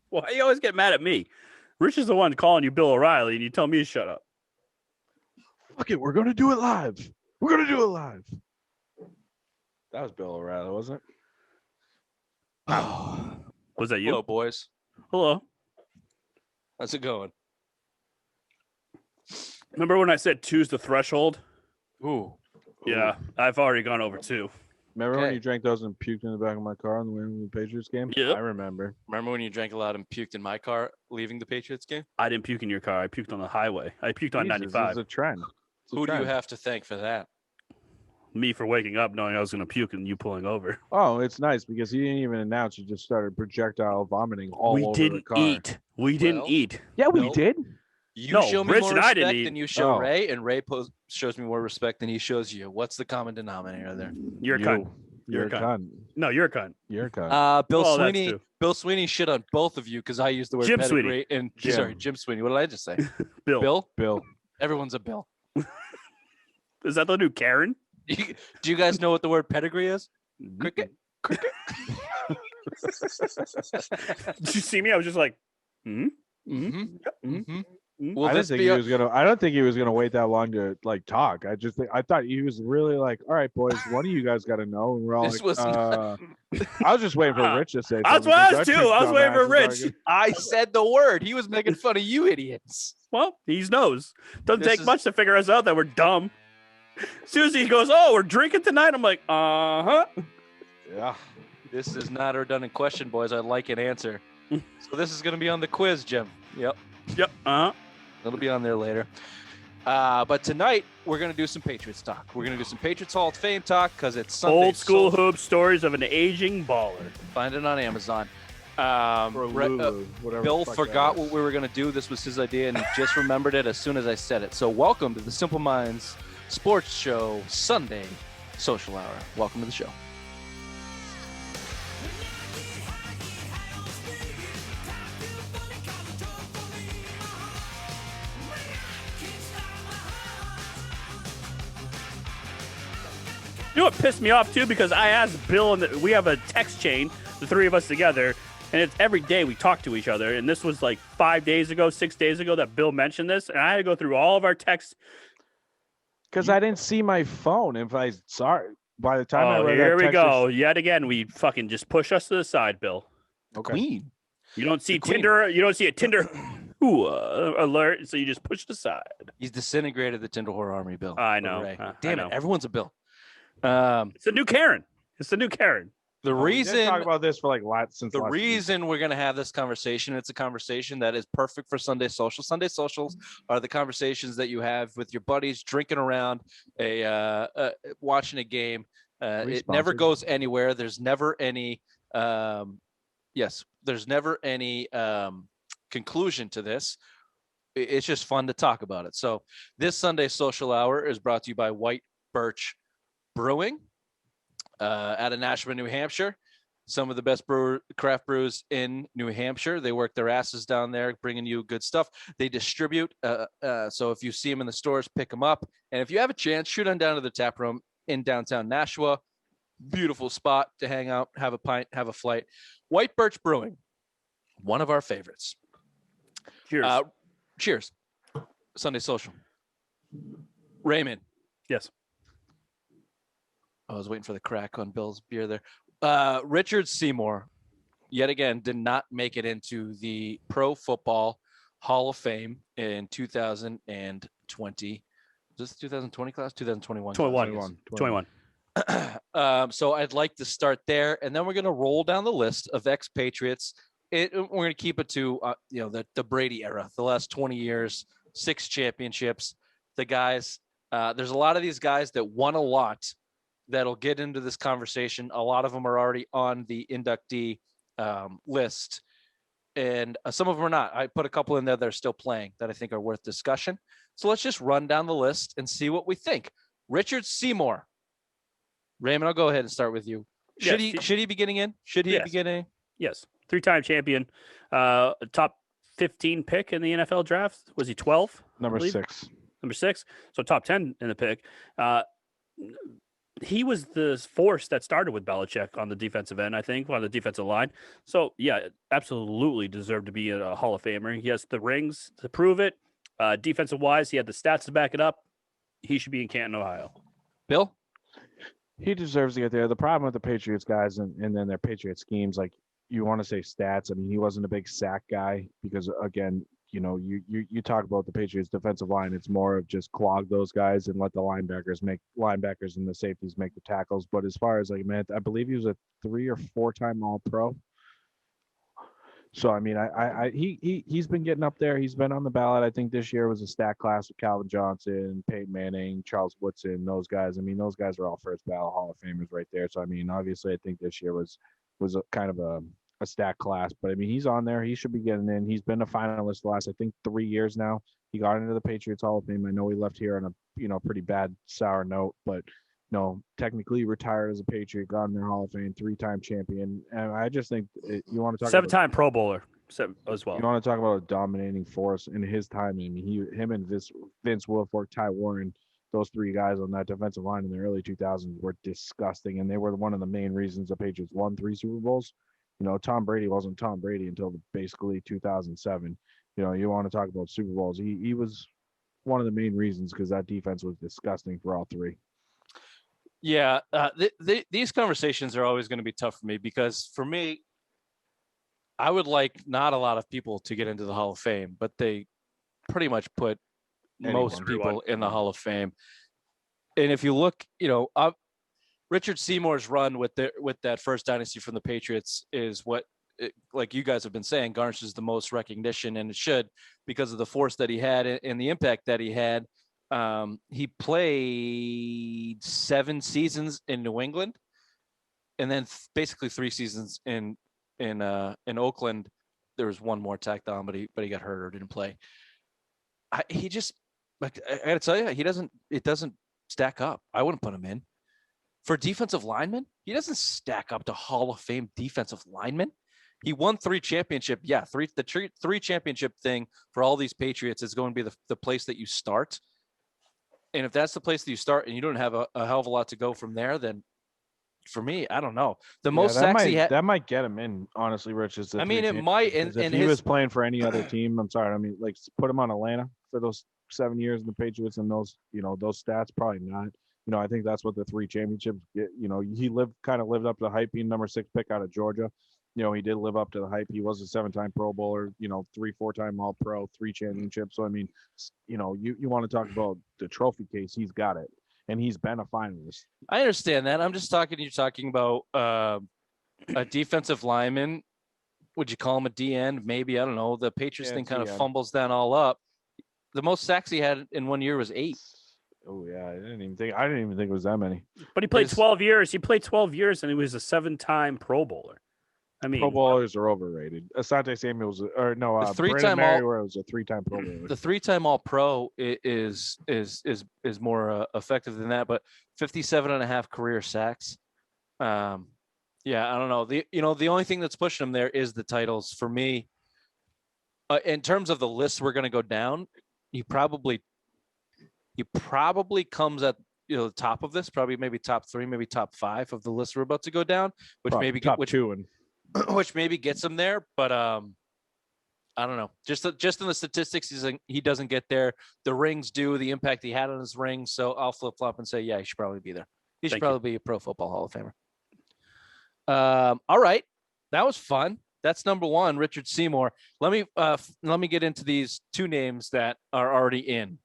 Why you always get mad at me? Rich is the one calling you Bill O'Reilly, and you tell me to shut up. Fuck it, we're gonna do it live. We're gonna do it live. That was Bill O'Reilly, wasn't it? Oh. Was that you? Hello, boys. Hello. How's it going? Remember when I said two's the threshold? Ooh. Yeah, I've already gone over two. Remember when Okay. you drank those and puked in the back of my car on the way to the Patriots game? Yep. I remember. Remember when you drank a lot and puked in my car leaving the Patriots game? I didn't puke in your car. I puked on the highway. I puked on Jesus, 95. It's a trend. It's a Who do you trend. have to thank for that? Me for waking up knowing I was going to puke and you pulling over. Oh, it's nice because he didn't even announce. He just started projectile vomiting all We over the didn't car. eat. We didn't Well, eat. Yeah, we No. did. You No, show me Rich more and I didn't respect eat. than you show Oh. Ray, and Ray shows me more respect than he shows you. What's the common denominator there? You're a cunt. You're a cunt. No, you're a cunt. You're a cunt. Bill Well, that's Sweeney. true. Bill Sweeney shit on both of you because I used the word Jim pedigree Sweeney. and Jim. sorry, Jim Sweeney. What did I just say? Bill. Bill. Bill. Everyone's a Bill. Is that the new Karen? Do you guys know what the word pedigree is? Cricket. Cricket. Did you see me? I was just like, Mm-hmm. Mm-hmm. Will I this didn't think be he a- was gonna. I don't think he was gonna wait that long to like talk. I thought he was really like, all right, boys, one of you guys got to know, and we're all This like, was not- I was just waiting for Rich to say. That's something, what I 'cause was that too. I was dumbass waiting for is Rich. arguing. I said the word. He was making fun of you idiots. Well, he knows. Doesn't This take is- much to figure us out that we're dumb. Susie goes, "Oh, we're drinking tonight." I'm like, "Uh-huh." Yeah. This is not a redundant question, boys. I'd like an answer. So this is going to be on the quiz, Jim. Yep. Yep. Uh-huh. It'll be on there later. But tonight, we're going to do some Patriots talk. We're going to do some Patriots Hall of Fame talk because it's Sunday. Old school so hoop stories of an aging baller. find it on Amazon. Or Lulu, whatever Bill the fuck forgot that what is. we were going to do. This was his idea, and he just remembered it as soon as I said it. So welcome to the Simple Minds Sports Show Sunday Social Hour. Welcome to the show. You know what pissed me off too? Because I asked Bill, and we have a text chain, the three of us together, and it's every day we talk to each other. And this was like 5 days ago, 6 days ago that Bill mentioned this, and I had to go through all of our texts. Because I didn't see my phone. If I saw it, by the time I Oh, read here that we text, go. Yet again, we fucking just push us to the side, Bill. Okay. Queen. You don't see The queen. Tinder. You don't see a Tinder alert, so you just push it aside. He's disintegrated the Tinder Horror Army, Bill. I know. Hooray. I Damn know. it. Everyone's a Bill. It's a new Karen. It's the new Karen. The We did reason talk about this for like since the last week. reason we're going to have this conversation, it's a conversation that is perfect for Sunday social. Sunday socials are the conversations that you have with your buddies drinking around watching a game. It never sponsored? goes anywhere. There's never any there's never any conclusion to this. It's just fun to talk about it. So this Sunday social hour is brought to you by White Birch Brewing out of Nashua, New Hampshire. Some of the best craft brews in New Hampshire. They work their asses down there, bringing you good stuff. They distribute. So if you see them in the stores, pick them up. And if you have a chance, shoot on down to the tap room in downtown Nashua. Beautiful spot to hang out, have a pint, have a flight. White Birch Brewing, one of our favorites. Cheers. Cheers. Sunday social. Raymond. Yes. I was waiting for the crack on Bill's beer there. Richard Seymour, yet again, did not make it into the Pro Football Hall of Fame in 2020. Was this 2020 class? 2021 class? 21. So I'd like to start there, and then we're going to roll down the list of ex-Patriots. We're going to keep it to the Brady era, the last 20 years, 6 championships. The guys, there's a lot of these guys that won a lot that'll get into this conversation. A lot of them are already on the inductee list, and some of them are not. I put a couple in there that are still playing that I think are worth discussion. So let's just run down the list and see what we think. Richard Seymour. Raymond, I'll go ahead and start with you. Should he be getting in? Should he be getting in? Yes. 3-time champion. Top 15 pick in the NFL draft. Was he 12? Number 6. Number 6. So top 10 in the pick. he was the force that started with Belichick on the defensive end, I think, on the defensive line. So, yeah, absolutely deserved to be a Hall of Famer. He has the rings to prove it. Defensive wise, he had the stats to back it up. He should be in Canton, Ohio. Bill? He deserves to get there. The problem with the Patriots guys and then their Patriot schemes, like you want to say stats. I mean, he wasn't a big sack guy because again, you talk about the Patriots defensive line. It's more of just clog those guys and let the linebackers and the safeties make the tackles. But as far as like, man, I believe he was a 3 or 4-time All Pro. So I mean, he's been getting up there. He's been on the ballot. I think this year was a stack class with Calvin Johnson, Peyton Manning, Charles Woodson, those guys. I mean, those guys are all first ballot Hall of Famers right there. So I mean, obviously, I think this year was a kind of a stack class. But I mean, he's on there. He should be getting in. He's been a finalist the last, I think, 3 years now. He got into the Patriots Hall of Fame. I know he left here on a pretty bad sour note, but no, technically retired as a Patriot, got in their Hall of Fame, 3-time champion. And I just think you want to talk 7-time Pro Bowler as well. You want to talk about a dominating force in his time. I mean, him and Vince Wilfork, Ty Warren, those 3 guys on that defensive line in the early 2000s were disgusting. And they were one of the main reasons the Patriots won 3 Super Bowls. Tom Brady wasn't Tom Brady until basically 2007. You want to talk about Super Bowls. He was one of the main reasons because that defense was disgusting for all 3. Yeah, these conversations are always going to be tough for me because for me, I would like not a lot of people to get into the Hall of Fame, but they pretty much put most people in the Hall of Fame. And if you look, Richard Seymour's run with that first dynasty from the Patriots is what, like you guys have been saying, garnishes the most recognition, and it should because of the force that he had and the impact that he had. He played 7 seasons in New England, and then basically 3 seasons in Oakland. There was one more tacked on, but he got hurt or didn't play. He just, like, I got to tell you, it doesn't stack up. I wouldn't put him in. For defensive linemen, he doesn't stack up to Hall of Fame defensive linemen. He won 3 championship. Yeah, three championship thing for all these Patriots is going to be the place that you start. And if that's the place that you start and you don't have a hell of a lot to go from there, then for me, I don't know. The most sacks he had, that might get him in, honestly, Rich. I mean, it might. And if he was playing for any other team, I'm sorry. I mean, like, put him on Atlanta for those 7 years in the Patriots and those stats, probably not. I think that's what the 3 championships get. He kind of lived up to the hype, being number 6 pick out of Georgia. He did live up to the hype. He was a 7-time Pro Bowler, 3, 4-time All Pro, 3 championships. So, I mean, you want to talk about the trophy case, he's got it. And he's been a finalist. I understand that. I'm just you're talking about a defensive lineman. Would you call him a DN? Maybe, I don't know. The Patriots thing kind of fumbles that all up. The most sacks he had in 1 year was 8. Oh yeah, I didn't even think it was that many. But he played 12 years. He played 12 years, and he was a 7-time Pro Bowler. I mean, Pro Bowlers are overrated. Asante Samuel was, or no, Brandon Merriweather was a 3-time Pro Bowler. The 3-time All Pro is more effective than that, but 57.5 career sacks. Yeah, I don't know. The only thing that's pushing him there is the titles. For me, in terms of the list we're going to go down, he probably comes at the top of this, probably maybe top 3, maybe top 5 of the list we're about to go down, which probably maybe top 2 and which maybe gets him there, but I don't know. Just in the statistics, he doesn't get there. The rings do, the impact he had on his rings. So I'll flip flop and say, yeah, he should probably be there. He should probably be a Pro Football Hall of Famer. All right, that was fun. That's number 1, Richard Seymour. Let me get into these 2 names that are already in.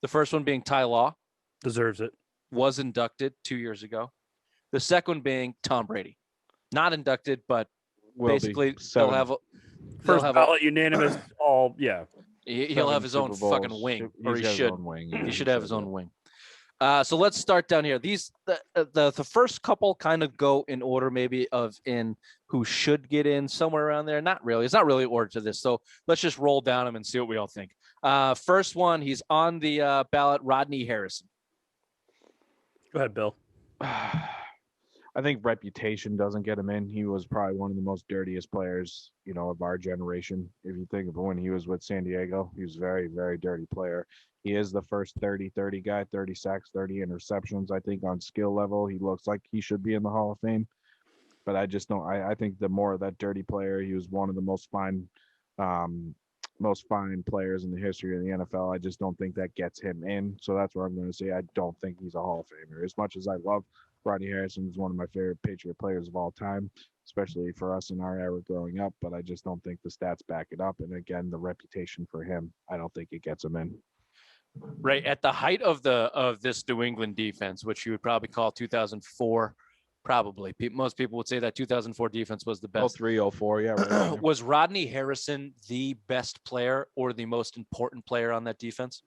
The first one being Ty Law, deserves it. Was inducted 2 years ago. The second one being Tom Brady. Not inducted, but basically they'll have first ballot unanimous. All yeah. He'll have his own fucking wing, or he should. He should have his own wing. So let's start down here. These the first couple kind of go in order, maybe of in who should get in somewhere around there. Not really. It's not really order to this. So let's just roll down them and see what we all think. First one, he's on the ballot. Rodney Harrison. Go ahead, Bill. I think reputation doesn't get him in. He was probably one of the most dirtiest players, of our generation. If you think of when he was with San Diego, he was a very, very dirty player. He is the first 30-30 guy, 30 sacks, 30 interceptions. I think on skill level, he looks like he should be in the Hall of Fame. But I just don't. I think the more of that dirty player, he was one of the most fine players in the history of the NFL. I just don't think that gets him in. So that's what I'm going to say. I don't think he's a Hall of Famer. As much as I love Rodney Harrison, is one of my favorite Patriot players of all time, especially for us in our era growing up. But I just don't think the stats back it up. And again, the reputation for him, I don't think it gets him in. Right at the height of this New England defense, which you would probably call 2004. Probably. Most people would say that 2004 defense was the best. 03, 04, yeah. Right. Was Rodney Harrison the best player or the most important player on that defense?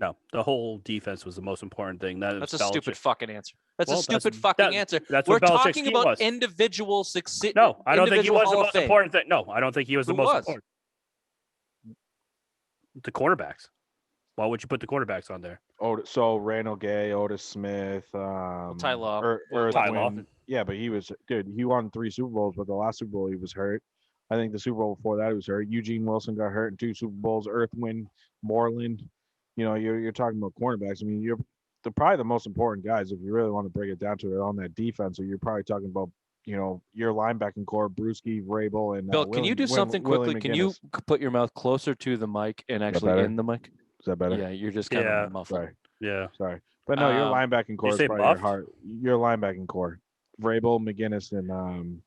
No, the whole defense was the most important thing. That's a stupid fucking answer. That's a stupid answer. That's We're what Belichick's talking scheme about was. individual success. No, I don't think he was the most important thing. No, I don't think he was the Who most was? important. The quarterbacks. Why would you put the quarterbacks on there? So Randall Gay, Otis Smith, Ty Law. Ty Law. Yeah, but he won 3 Super Bowls, but the last Super Bowl he was hurt. I think the Super Bowl before that he was hurt. Eugene Wilson got hurt in 2 Super Bowls. Earthwind, Moreland. You're talking about cornerbacks. I mean, you're probably the most important guys if you really want to break it down to it on that defense. So you're probably talking about your linebacking core, Brewski, Vrabel, and Bill. Can you do something quickly? Can you put your mouth closer to the mic and actually in the mic? Is that better? Yeah, you're just kind of muffled. Sorry. Yeah. Sorry. But no, your linebacking core is probably muffed? your linebacking core. Vrabel, McGinnis, and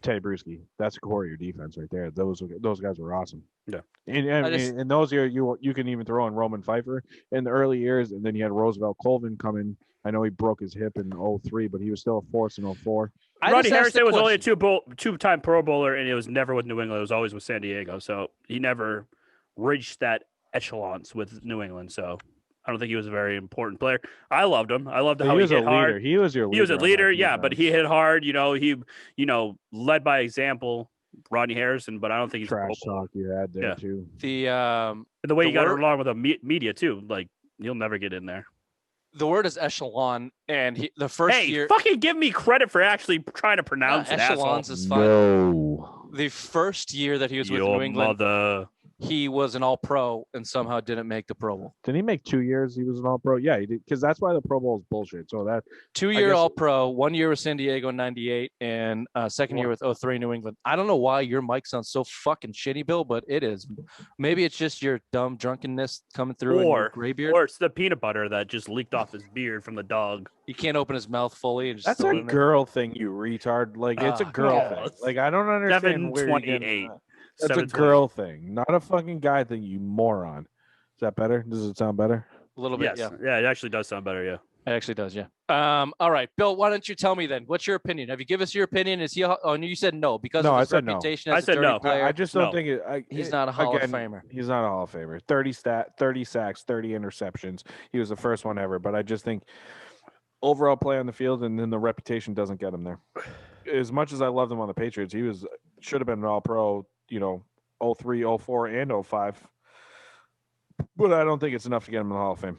Teddy Bruschi. That's the core of your defense right there. Those guys were awesome. Yeah. And those years, you can even throw in Roman Pfeiffer in the early years, and then you had Roosevelt Colvin come in. I know he broke his hip in 03, but he was still a force in 04. Rodney Harrison was only a two-time Pro Bowler, and it was never with New England. It was always with San Diego. So he never reached that echelons with New England. So I don't think he was a very important player. I loved him. I loved how he hit hard. He was your leader. He was a leader, yeah, but he hit hard. He led by example. Rodney Harrison, but I don't think he's trash talk you had there too. The way he got along with the media too, like he'll never get in there. The word is echelon, and the first year. Fucking give me credit for actually trying to pronounce it. Echelons is fine. No. The first year that he was with New England, he was an All-Pro and somehow didn't make the Pro Bowl. Did he make 2 years? He was an All-Pro. Yeah, he did, because that's why the Pro Bowl is bullshit. So that 2-year All-Pro, 1 year with San Diego in '98, and second year with 03 New England. I don't know why your mic sounds so fucking shitty, Bill, but it is. Maybe it's just your dumb drunkenness coming through, or gray beard, or it's the peanut butter that just leaked off his beard from the dog. He can't open his mouth fully. And just that's a girl thing, you retard. Like it's a girl thing. Like I don't understand. 728. That's a girl thing, not a fucking guy thing, you moron. Is that better? Does it sound better? A little bit, yes. Yeah. It actually does sound better, yeah. It actually does, yeah. All right, Bill, why don't you tell me then? What's your opinion? Have you given us your opinion? Is he? Oh, you said no because of his reputation as a dirty player. I just don't think he's not a Hall of Famer. He's not a Hall of Famer. 30 sacks, 30 interceptions. He was the first one ever, but I just think overall play on the field and then the reputation doesn't get him there. As much as I loved him on the Patriots, he should have been an All-Pro, 03, 04, and 05. But I don't think it's enough to get him in the Hall of Fame.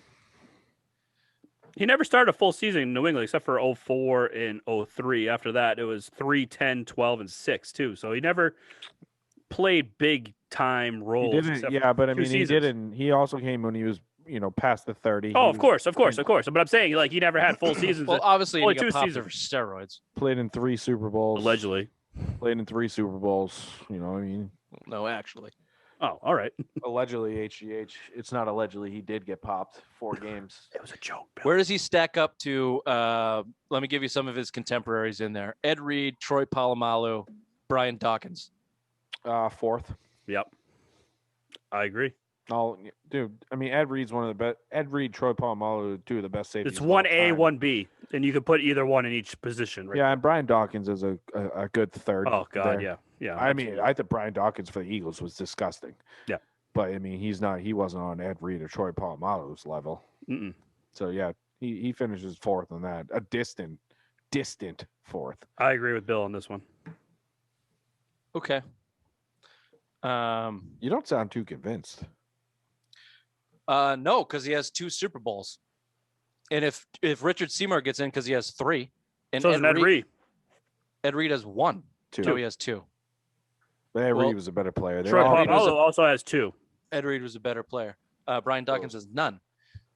He never started a full season in New England except for 04 and 03. After that, it was 3, 10, 12, and 6, too. So he never played big-time roles. He didn't, yeah, but I mean, he didn't. He also came when he was, past the 30. Oh, of course. But I'm saying, like, he never had full seasons. Well, obviously, only he got 2 popped seasons. for steroids. Played in 3 Super Bowls. Allegedly. Played in 3 Super Bowls. You know what I mean? No, actually. Oh, all right. Allegedly, HGH. It's not allegedly. He did get popped 4 games. It was a joke, Bill. Where does he stack up to? Let me give you some of his contemporaries in there. Ed Reed, Troy Polamalu, Brian Dawkins. 4th. Yep. I agree. Oh, dude. I mean, Ed Reed's one of the best. Ed Reed, Troy Polamalu, 2 of the best safeties. It's 1A, 1B, and you can put either one in each position. Right? Yeah, and Brian Dawkins is a good third. Oh God, there. yeah. I mean, I think Brian Dawkins for the Eagles was disgusting. Yeah, but I mean, he wasn't on Ed Reed or Troy Polamalu's level. Mm-mm. So yeah, he finishes 4th on that. A distant 4th. I agree with Bill on this one. Okay. You don't sound too convinced. No, because he has 2 Super Bowls, and if Richard Seymour gets in because he has 3, and so Ed Reed. Ed Reed has 1. 2. No, he has 2. But Ed Reed was a better player. Troy Polamalu also has 2. Ed Reed was a better player. Brian Dawkins has none.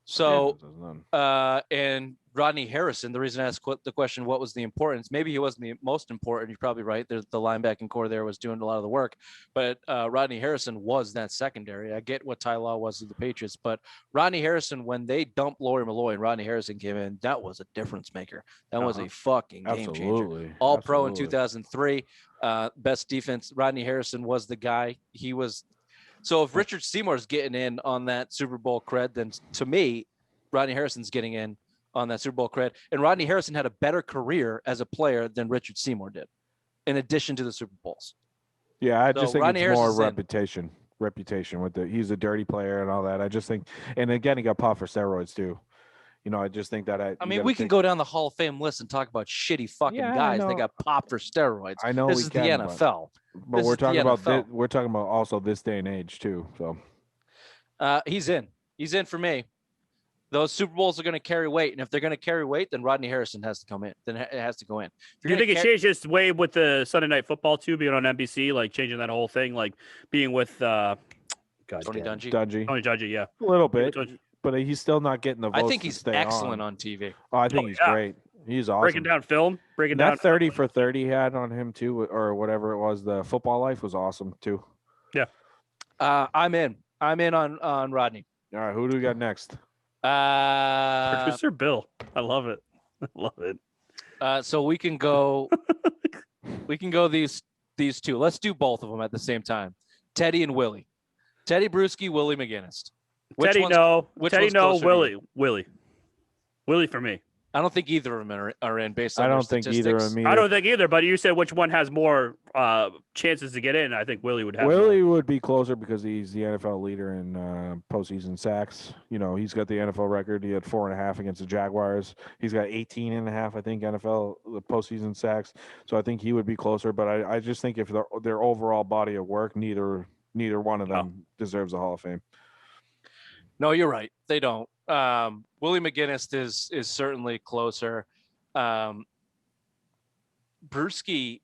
So, Yeah, there's none. and Rodney Harrison, the reason I asked the question, what was the importance? Maybe he wasn't the most important. You're probably right. The linebacking core there was doing a lot of the work, but Rodney Harrison was that secondary. I get what Ty Law was to the Patriots, but Rodney Harrison, when they dumped Lawyer Malloy and Rodney Harrison came in, that was a difference maker. That was a fucking game changer. All pro in 2003, best defense. Rodney Harrison was the guy. He was. So if Richard Seymour's getting in on that Super Bowl cred, then to me, Rodney Harrison's getting in on that Super Bowl cred. And Rodney Harrison had a better career as a player than Richard Seymour did, in addition to the Super Bowls. Yeah, I just think Rodney it's more Harrison's reputation with he's a dirty player and all that. I just think, and again, he got popped for steroids too. I just think that I mean, we can go down the Hall of Fame list and talk about shitty fucking guys that got popped for steroids. I know this we is can, the NFL. But we're talking about also this day and age too. So he's in. He's in for me. Those Super Bowls are going to carry weight, and if they're going to carry weight, then Rodney Harrison has to come in. Then it has to go in. Do you think it changed its way with the Sunday Night Football too, being on NBC, like changing that whole thing, like being with Tony Dungy? Dungy, yeah, a little bit, but he's still not getting the votes. I think he's excellent on TV. Oh, I think he's great. He's awesome. Breaking down film, that 30 for 30 he had on him too, or whatever it was. The Football Life was awesome too. Yeah, I'm in. I'm in on Rodney. All right, who do we got next? Producer Bill. I love it. I love it. So we can go. We can go these two. Let's do both of them at the same time. Teddy and Willie. Teddy Bruschi, Willie McGinnis. Teddy, no. Teddy, no. Willie for me. I don't think either of them are in based on I don't their think either of them. I don't think either. But you said which one has more chances to get in? I think Willie would have. Willie would be closer because he's the NFL leader in postseason sacks. He's got the NFL record. He had 4.5 against the Jaguars. He's got 18.5, I think, NFL postseason sacks. So I think he would be closer. But I just think if their overall body of work, neither one of them deserves a Hall of Fame. No, you're right. They don't. Willie McGinnis is certainly closer. Bruschi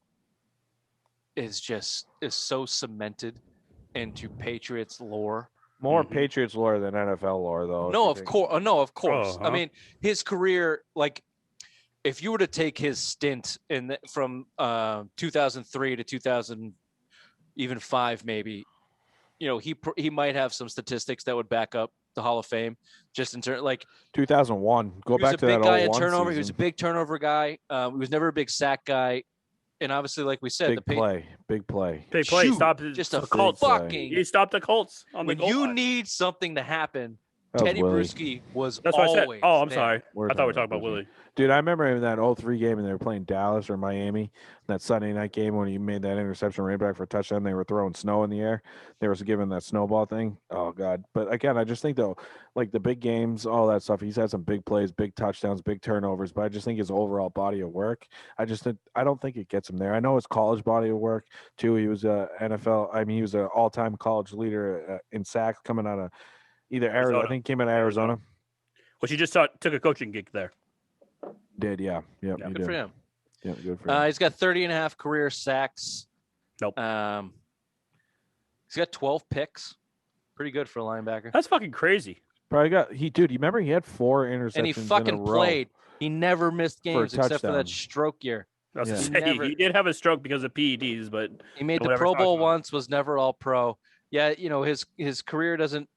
is so cemented into Patriots lore. More Patriots lore than NFL lore, though. No, of course. No, of course. Uh-huh. I mean, his career, like, if you were to take his stint from 2003 to 2005, maybe, he might have some statistics that would back up the Hall of Fame, just in turn, like 2001. Go back to that. He was a big guy in turnover. He was a big turnover guy. He was never a big sack guy, and obviously, like we said, big play. Big play. Shoot, Stop just a Colts. fucking. He stopped the Colts on the when goal you line. need something to happen. Teddy Bruschi was That's what I said. always Oh, I'm there. sorry. I thought we were talking about Willie. Dude, I remember in that 03 game and they were playing Dallas or Miami, that Sunday night game when he made that interception, ran back for a touchdown. They were throwing snow in the air. They were giving that snowball thing. Oh, God. But again, I just think, though, like the big games, all that stuff, he's had some big plays, big touchdowns, big turnovers. But I just think his overall body of work, I don't think it gets him there. I know his college body of work, too. He was a NFL. I mean, he was an all-time college leader in sacks coming out of either Arizona. I think he came out of Arizona. Well, she just took a coaching gig there. Did, yeah. Yeah, Good for him. Yeah, good for him. He's got 30.5 career sacks. Nope. He's got 12 picks. Pretty good for a linebacker. That's fucking crazy. Probably you remember he had 4 interceptions and he fucking in a row. played. He never missed games except for that touchdown. stroke year. I was gonna say, he did have a stroke because of PEDs, but he made the Pro Bowl once, was never all pro. Yeah, his career doesn't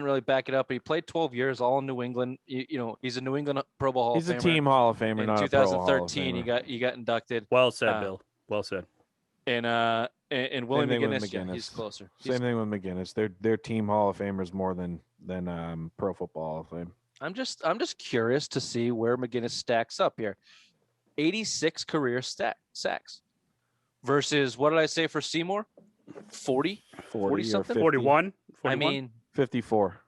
really back it up. But he played 12 years, all in New England. He's a New England Pro Bowl Hall of Famer. He's a team Hall of Famer, not a Pro Hall of 2013, Famer. he got inducted. Well said, Bill. Well said. And Willie McGinnis, yeah, he's closer. Same thing with McGinnis. They're team Hall of Famers more than Pro Football Hall of Fame. I'm just curious to see where McGinnis stacks up here. 86 career sacks versus what did I say for Seymour? 40 something. 41. I mean, 54.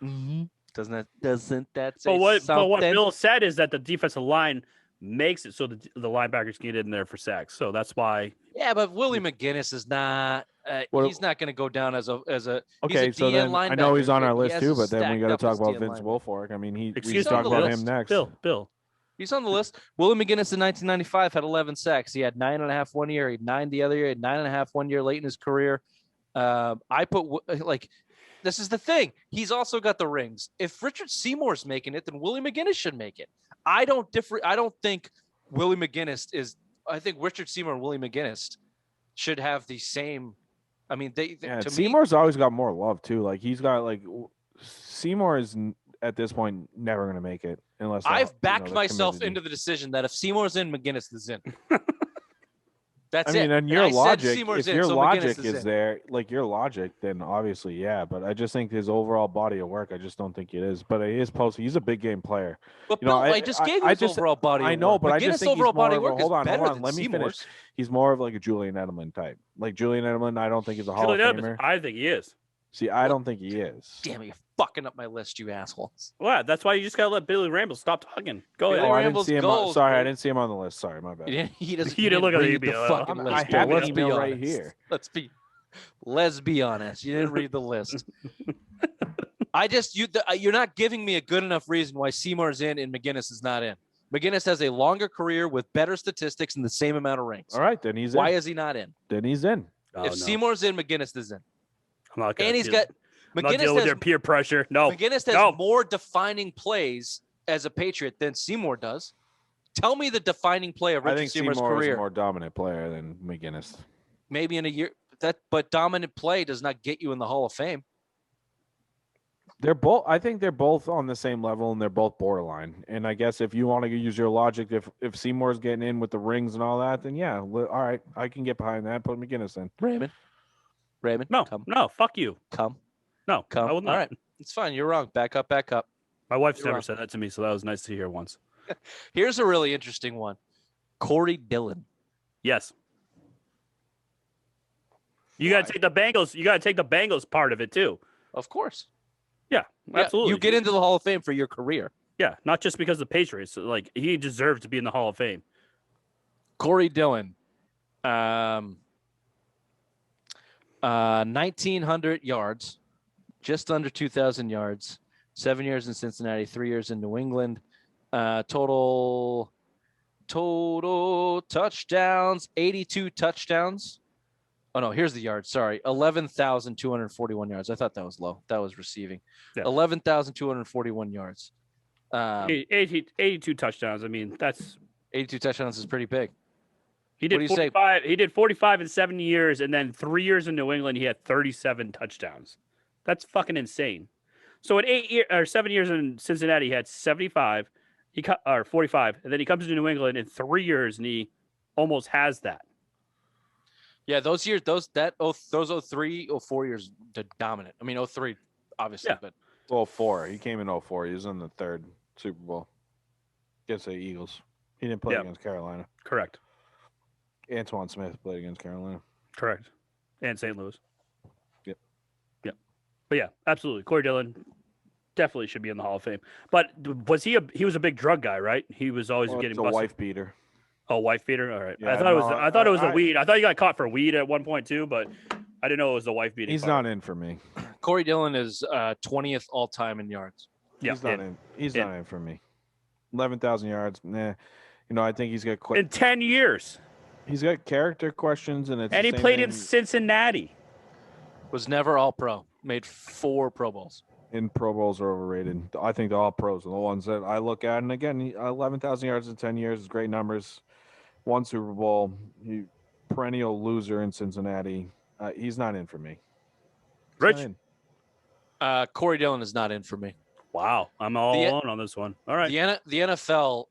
Mm-hmm. Doesn't that say but what something? Bill said is that the defensive line makes it so the linebackers can get in there for sacks. So that's why. Yeah, but Willie McGinnis is not. He's not going to go down as a. Okay, so then I know he's on our list too, but then we got to talk about Vince Wilfork. Wilfork. I mean, we Excuse talk me, about him next. Bill. He's on the list. Willie McGinnis in 1995 had 11 sacks. He had 9.5 one year. He had 9 the other year. He had 9.5 1 year late in his career. I put this is the thing. He's also got the rings. If Richard Seymour's making it, then Willie McGinnis should make it. I don't think Willie McGinnis is. I think Richard Seymour and Willie McGinnis should have the same. I mean, to Seymour's always got more love too. Like he's got Seymour is at this point never going to make it unless I've backed myself into the decision that if Seymour's in, McGinnis is in. That's it. I mean, and your logic, if your logic is there, your logic, then obviously, yeah. But I just think his overall body of work, I just don't think it is. But he is posted. He's a big game player. But Bill, I just gave you his overall body of work. I know, but I just think overall he's more body of work hold on. Let me finish. He's more of like a Julian Edelman type. Like Julian Edelman, I don't think is a Hall of Famer. I think he is. See, I don't think he is. Damn, you're fucking up my list, you assholes. Well, that's why you just gotta let Billy Ramble stop talking. Go ahead. I didn't see him. I didn't see him on the list. Sorry, my bad. He doesn't. You didn't look at the fucking list. I have an email right here. Let's be honest. You didn't read the list. You're not giving me a good enough reason why Seymour's in and McGinnis is not in. McGinnis has a longer career with better statistics and the same amount of rings. All right, then he's in. Why is he not in? Then he's in. If Seymour's in, McGinnis is in. I'm not and he's got McGinnis dealing with their peer pressure. No, McGinnis has more defining plays as a Patriot than Seymour does. Tell me the defining play of Richard Seymour's career. I think Seymour is a more dominant player than McGinnis. Maybe in a year, but dominant play does not get you in the Hall of Fame. I think they're both on the same level and they're both borderline. And I guess if you want to use your logic, if Seymour's getting in with the rings and all that, then yeah, all right, I can get behind that. Put McGinnis in. Raymond, no, fuck you. Come. I will not. All right, it's fine. You're wrong. Back up. My wife's never said that to me, so that was nice to hear once. Here's a really interesting one. Corey Dillon. Yes. You got to take the Bengals. You got to take the Bengals part of it too. Of course. Yeah, absolutely. You get into the Hall of Fame for your career. Yeah, not just because of the Patriots. Like he deserves to be in the Hall of Fame. Corey Dillon. 1,900 yards, just under 2,000 yards, 7 years in Cincinnati, 3 years in New England. Total touchdowns, 82 touchdowns. Oh, no, here's the yards. Sorry, 11,241 yards. I thought that was low. That was receiving. Yeah. 11,241 yards. 82 touchdowns. I mean, that's 82 touchdowns is pretty big. He did 45. He did 45 in 7 years, and then 3 years in New England, he had 37 touchdowns. That's fucking insane. So in 7 years in Cincinnati, he had 75. 45, and then he comes to New England in 3 years, and he almost has that. Yeah, those 03, 04 years, dominant. I mean, 03, obviously, yeah. But 04. He came in 04. He was in the third Super Bowl against the Eagles. He didn't play against Carolina. Correct. Antoine Smith played against Carolina. Correct. And St. Louis. Yep. But yeah, absolutely. Corey Dillon definitely should be in the Hall of Fame. But was he was a big drug guy, right? He was always getting busted. A wife beater. Oh, wife beater. All right. Yeah, I thought it was the weed. I thought he got caught for weed at one point too, but I didn't know it was the wife beating. He's not in for me. Corey Dillon is 20th all time in yards. Yeah, he's not in. He's not in for me. 11,000 yards. Nah. I think he's got in 10 years. He's got character questions, and he played in Cincinnati. Was never all pro. Made 4 Pro Bowls. And Pro Bowls are overrated. I think the all pros are the ones that I look at. And again, 11,000 yards in 10 years is great numbers. 1 Super Bowl. Perennial loser in Cincinnati. He's not in for me. Rich? Corey Dillon is not in for me. Wow. I'm all alone on this one. All right. The NFL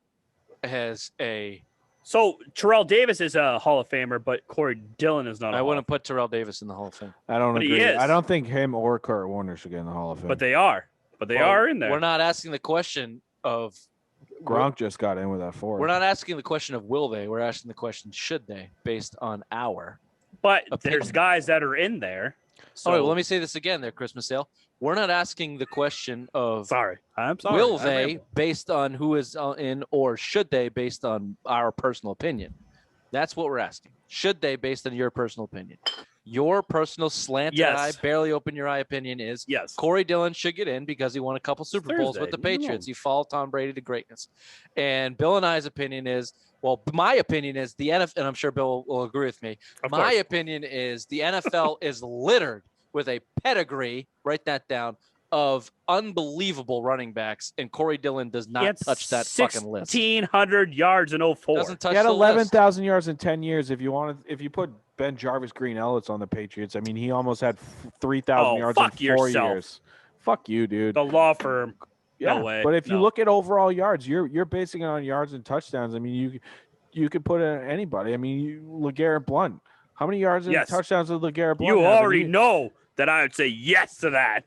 has a... So Terrell Davis is a Hall of Famer, but Corey Dillon is not. I wouldn't put Terrell Davis in the Hall of Fame. I don't agree. I don't think him or Kurt Warner should get in the Hall of Fame. But they are. They are in there. We're not asking the question of Gronk just got in with that 4. We're not asking the question of will they. We're asking the question should they, based on our. But there's guys that are in there. So. All right, well, let me say this again there, Christmas Sale. We're not asking the question of I'm sorry. Will they based on who is in, or should they based on our personal opinion? That's what we're asking. Should they based on your personal opinion? Your personal slanted eye, barely open your eye opinion is Corey Dillon should get in because he won a couple Super Bowls with the Patriots. He followed Tom Brady to greatness. And Bill and I's opinion is, my opinion is the NFL, and I'm sure Bill will agree with me. My opinion is the NFL is littered with a pedigree, write that down, of unbelievable running backs, and Corey Dillon does He not had touch that fucking list. 1,600 yards in 04. Doesn't touch He had the list. 11,000 yards in 10 years. If you put Ben Jarvis Green Ellis on the Patriots, I mean, he almost had 3,000 Oh, yards in fuck 4 yourself. years. Fuck you, dude. The law firm. Yeah, No way. but if you No. look at overall yards, you're basing it on yards and touchdowns. I mean, you could put in anybody. I mean, LeGarrette Blount. How many yards and Yes. touchdowns did LeGarrette Blount You have? already know that I would say yes to that.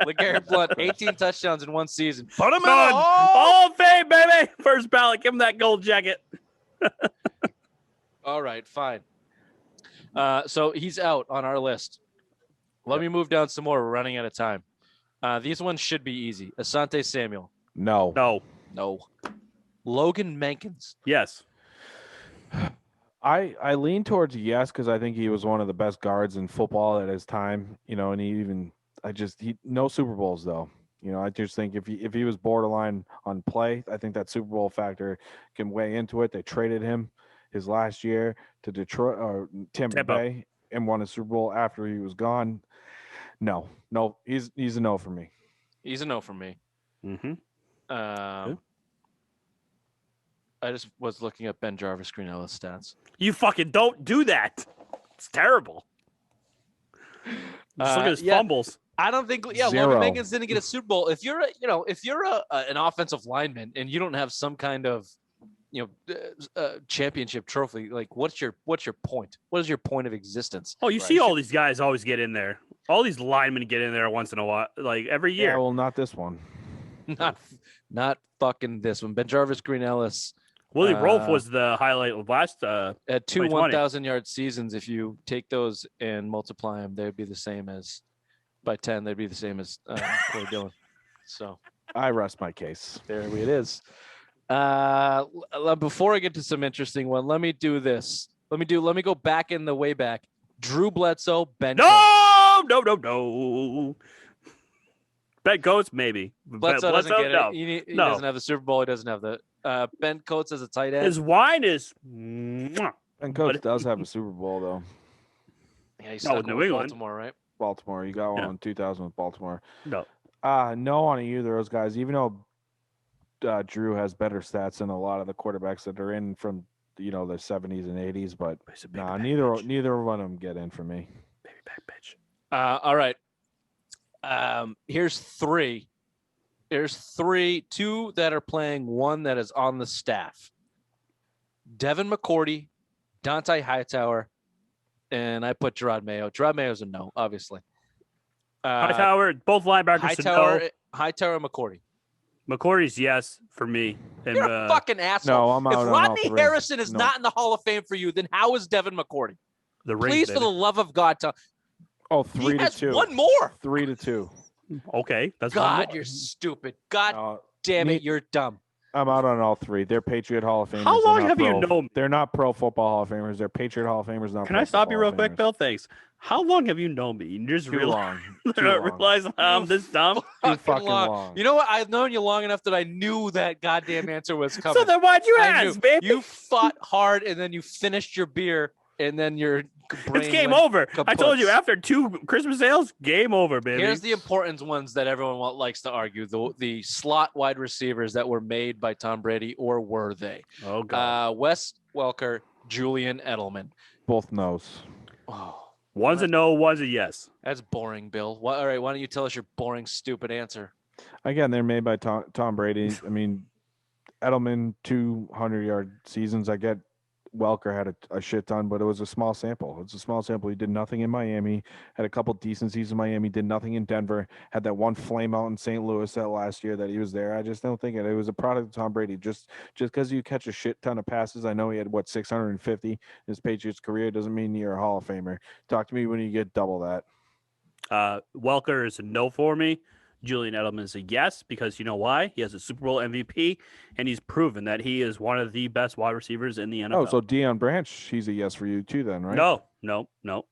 LeGarrette Blount, 18 touchdowns in one season. Put him in. Done. Oh! Hall of Fame, baby. First ballot. Give him that gold jacket. All right, fine. So he's out on our list. Let me move down some more. We're running out of time. These ones should be easy. Asante Samuel. No. No. Logan Mankins. Yes. I lean towards yes because I think he was one of the best guards in football at his time. And he no Super Bowls though. I just think if he was borderline on play, I think that Super Bowl factor can weigh into it. They traded him his last year to Detroit or Tampa Bay and won a Super Bowl after he was gone. No, he's a no for me. He's a no for me. Mm-hmm. I just was looking at Ben Jarvis Green Ellis stats. You fucking don't do that. It's terrible. Just look at his fumbles. I don't think. Yeah, Zero. Logan Mankins didn't get a Super Bowl. If you're an offensive lineman and you don't have some kind of championship trophy, like what's your point? What is your point of existence? Oh, you see all these guys always get in there. All these linemen get in there once in a while, like every year. Yeah, well, not this one. Not fucking this one. Ben Jarvis Green Ellis. Willie Rolfe was the highlight of last. At two 2020. 1,000-yard seasons, if you take those and multiply them, they'd be the same as by 10. They'd be the same as Corey Dillon. So I rest my case. there it is. Before I get to some interesting one, let me do this. Let me go back in the way back. Drew Bledsoe, Ben. No. Ben Coates, maybe. Bledsoe doesn't get it. No. He No. doesn't have the Super Bowl. He doesn't have the Ben Coates as a tight end. His wine is. Mwah. And Coach does have a Super Bowl though. Yeah, he's No, stuck New with England. Baltimore, right? Baltimore. You got one Yeah. in 2000 with Baltimore. No. No on either of those guys. Even though Drew has better stats than a lot of the quarterbacks that are in from the 70s and 80s, but He's a baby nah, back neither bitch. one of them get in for me. Baby back bitch. All right. Here's three. There's two that are playing, one that is on the staff. Devin McCourty, Dante Hightower, and I put Gerard Mayo. Gerard Mayo's a no, obviously. Hightower, both linebackers. Hightower, and McCourty. McCourty's yes for me. And, You're a fucking asshole. No, I'm out if on all Rodney three. Harrison is No. not in the Hall of Fame for you, then how is Devin McCourty? the ring, Please, for the love of God, Oh, he 3 to has 2. one more. 3 to 2. Okay, that's one God, more. you're stupid. God Uh, damn it, me- you're dumb. I'm out on all three. They're Patriot Hall of Famers. How They're long not have you pro- known? They're not Pro Football Hall of Famers. They're Patriot Hall of Famers. Not Can Pro I stop Football you Hall real of quick, Famers. Bill? Thanks. How long have you known me? You just Too long. Too long. realize I'm this dumb? Too fucking long. You know what? I've known you long enough that I knew that goddamn answer was coming. So then why'd you I knew. ask, baby? You fought hard and then you finished your beer and then your brain It's game went over. I told you kaputs. after 2 Christmas sales, game over, baby. Here's the important ones that everyone likes to argue: the slot wide receivers that were made by Tom Brady, or were they? Oh god. Wes Welker, Julian Edelman. Both knows. Oh, One's a no, one's a yes. that's boring, Bill. All right, why don't you tell us your boring, stupid answer? Again, they're made by Tom Brady. I mean, Edelman 200-yard seasons. I get Welker had a shit ton, but it was a small sample. It's a small sample. He did nothing in Miami, had a couple decent seasons in Miami, did nothing in Denver, had that one flame out in St. Louis that last year that he was there. I just don't think it was a product of Tom Brady. Just because you catch a shit ton of passes, I know he had 650 in his Patriots career, doesn't mean you're a Hall of Famer. Talk to me when you get double that. Welker is a no for me. Julian Edelman is a yes, because you know why? He has a Super Bowl MVP, and he's proven that he is one of the best wide receivers in the NFL. Oh, so Deion Branch, he's a yes for you too then, right? No.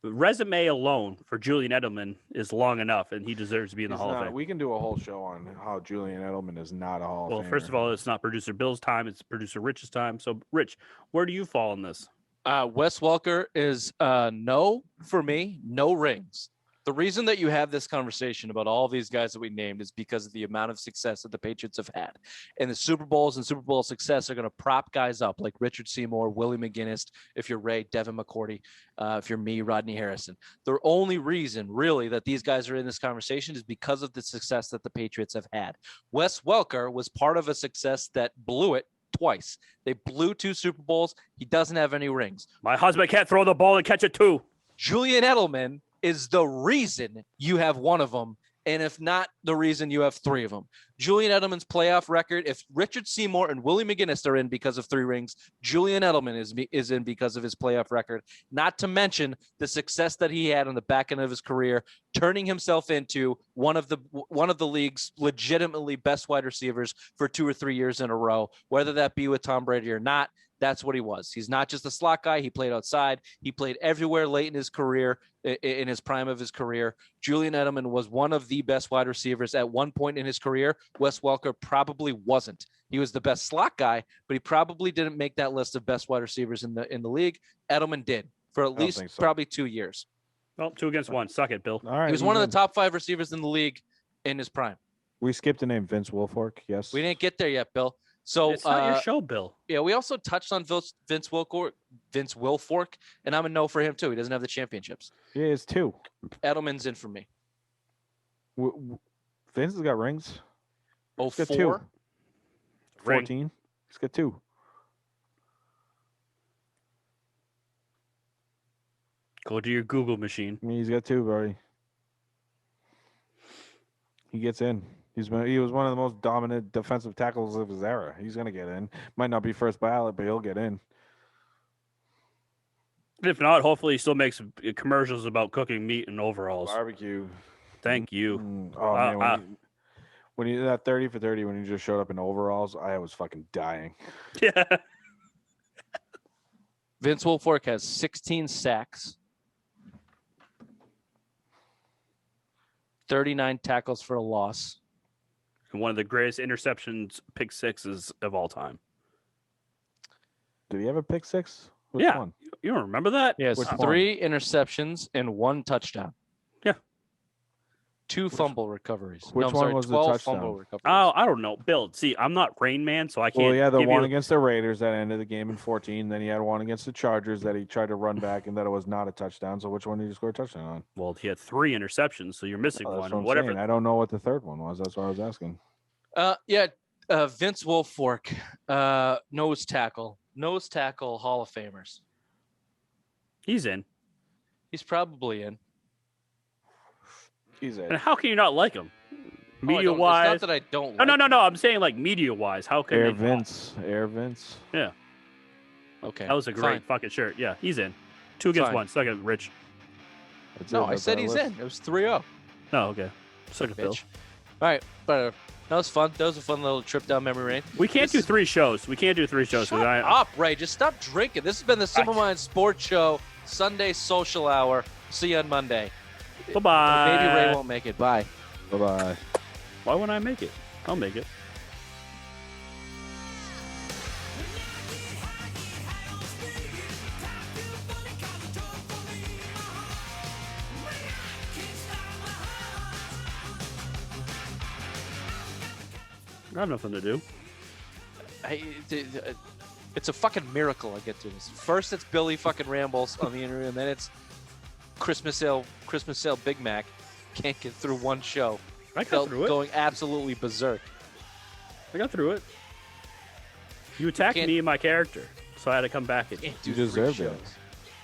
Resume alone for Julian Edelman is long enough, and he deserves to be in the He's Hall of not. Fame. We can do a whole show on how Julian Edelman is not a Hall of Famer. Well, first of all, it's not producer Bill's time; it's producer Rich's time. So, Rich, where do you fall in this? Wes Welker is no for me, no rings. The reason that you have this conversation about all these guys that we named is because of the amount of success that the Patriots have had. And the Super Bowls and Super Bowl success are going to prop guys up like Richard Seymour, Willie McGinnis, if you're Ray, Devin McCourty, if you're me, Rodney Harrison. The only reason really that these guys are in this conversation is because of the success that the Patriots have had. Wes Welker was part of a success that blew it twice. They blew 2 Super Bowls. He doesn't have any rings. My husband can't throw the ball and catch it too. Julian Edelman is the reason you have 1 of them, and if not the reason you have 3 of them. Julian Edelman's playoff record, if Richard Seymour and Willie McGinnis are in because of 3 rings, Julian Edelman is in because of his playoff record, not to mention the success that he had on the back end of his career, turning himself into one of the league's legitimately best wide receivers for 2 or 3 years in a row, whether that be with Tom Brady or not. That's what he was. He's not just a slot guy. He played outside. He played everywhere late in his career, in his prime of his career. Julian Edelman was one of the best wide receivers at one point in his career. Wes Welker probably wasn't. He was the best slot guy, but he probably didn't make that list of best wide receivers in the league. Edelman did for at least probably 2 years. Well, 2 against 1. Suck it, Bill. All right, he was one of the top 5 receivers in the league in his prime. We skipped the name Vince Wilfork. Yes. We didn't get there yet, Bill. So it's not your show, Bill. Yeah, we also touched on Vince Wilfork, and I'm a no for him too. He doesn't have the championships. Yeah, it's 2. Edelman's in for me. Vince has got rings. Oh, He's got 4? 2. 14. He's got 2. Go to your Google machine. I mean, he's got 2, buddy. He gets in. He was one of the most dominant defensive tackles of his era. He's going to get in. Might not be first ballot, but he'll get in. If not, hopefully he still makes commercials about cooking meat and overalls. Barbecue. Thank you. Oh, man. When you did that 30 for 30, when you just showed up in overalls, I was fucking dying. Yeah. Vince Wilfork has 16 sacks, 39 tackles for a loss. And one of the greatest interceptions, pick sixes of all time. Did he have a pick 6? Which Yeah. one? You don't remember that? He has Which 3 interceptions and 1 touchdown. Yeah. 2 fumble recoveries. Which one was the 12 touchdown? fumble recoveries. Oh, I don't know. Bill, see, I'm not Rain Man, so I can't. Well, yeah, the give one you... against the Raiders that ended the game in 14. Then he had one against the Chargers that he tried to run back and that it was not a touchdown. So which one did he score a touchdown on? Well, he had 3 interceptions, so you're missing Oh, that's one. what I'm Whatever. saying. I don't know what the third one was. That's what I was asking. Vince Wilfork, nose tackle Hall of Famers. He's in. He's probably in. He's And in. how can you not like him? It's Media-wise. not that I don't. Like No. I'm saying like media-wise. How can Air they not? Vince. Yeah. Okay. That was a great fine. fucking shirt. Yeah, he's in. 2 against Fine. 1. Suck it, Rich. That's No, it. I That's said our he's list. in. It was 3-0. Oh, okay. Suck it, Bill. Bitch. All right, but that was fun. That was a fun little trip down memory lane. We can't do 3 shows. We can't do 3 shows. Shut up, Ray. Just stop drinking. This has been the Simple Minds Sports Show, Sunday Social Hour. See you on Monday. Bye-bye. Maybe Ray won't make it. Bye. Bye-bye. Why wouldn't I make it? I'll make it. I have nothing to do. It's a fucking miracle I get to this. First, it's Billy fucking rambles on the interview, and then it's Christmas sale Big Mac. Can't get through one show. I got through it. Going absolutely berserk. I got through it. You attacked me and my character, so I had to come back at you. You deserved it.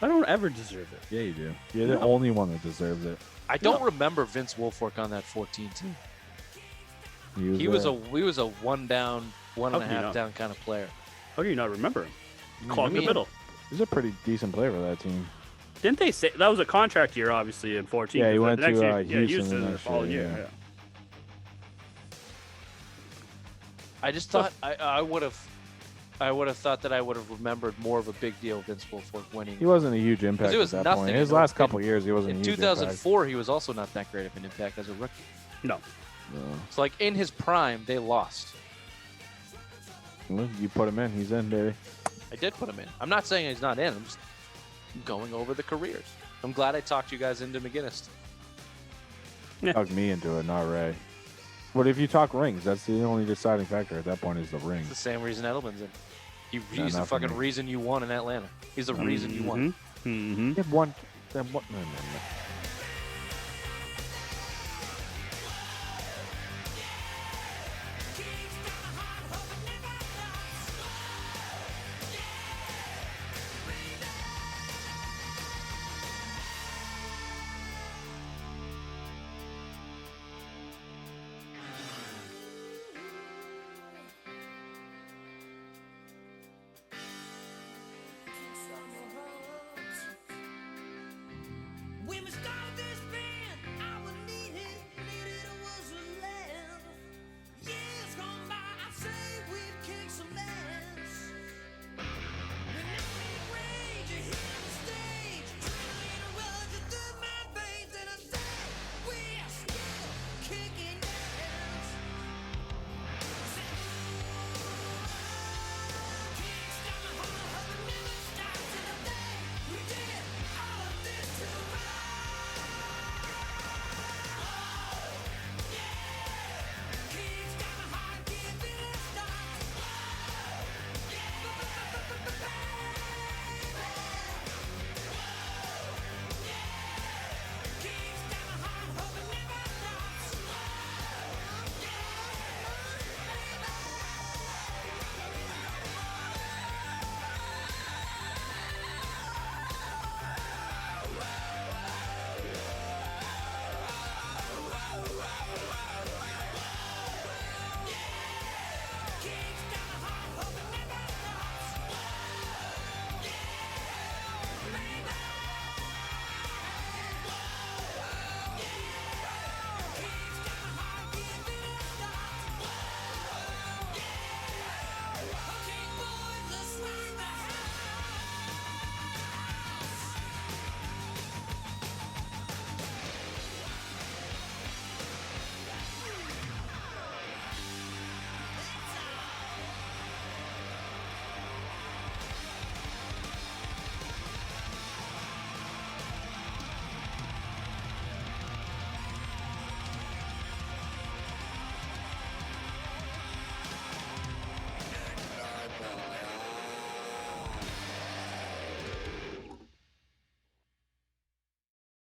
I don't ever deserve it. Yeah, you do. You're the only one that deserves it. I don't remember Vince Wilfork on that 14 team. He He was a one down, one and a How can you half not? down kind of player. How do you not remember him? Clog the mean- middle. He's a pretty decent player for that team. Didn't they say that was a contract year? Obviously in 14. Yeah, he 'cause went the next to, year, Houston the the next following year, year. yeah. Yeah. I just thought I would have thought that I would have remembered more of a big deal Vince Wilfork winning. He wasn't a huge impact it was at that nothing point. His in- last couple years, he wasn't In a huge 2004, he was also not that great of an impact as a rookie. No. impact. It's like in his prime, they lost. No. Well, you put him in, he's in, baby. I did put him in. I'm not saying he's not in. I'm just going over the careers. I'm glad I talked you guys into McGinnis. Talk me into it, not Ray. But if you talk rings, that's the only deciding factor at that point is the It's rings. the same reason Edelman's in. He's the not for fucking me. reason you won in Atlanta. He's the reason you won. Mm-hmm. He had one. No.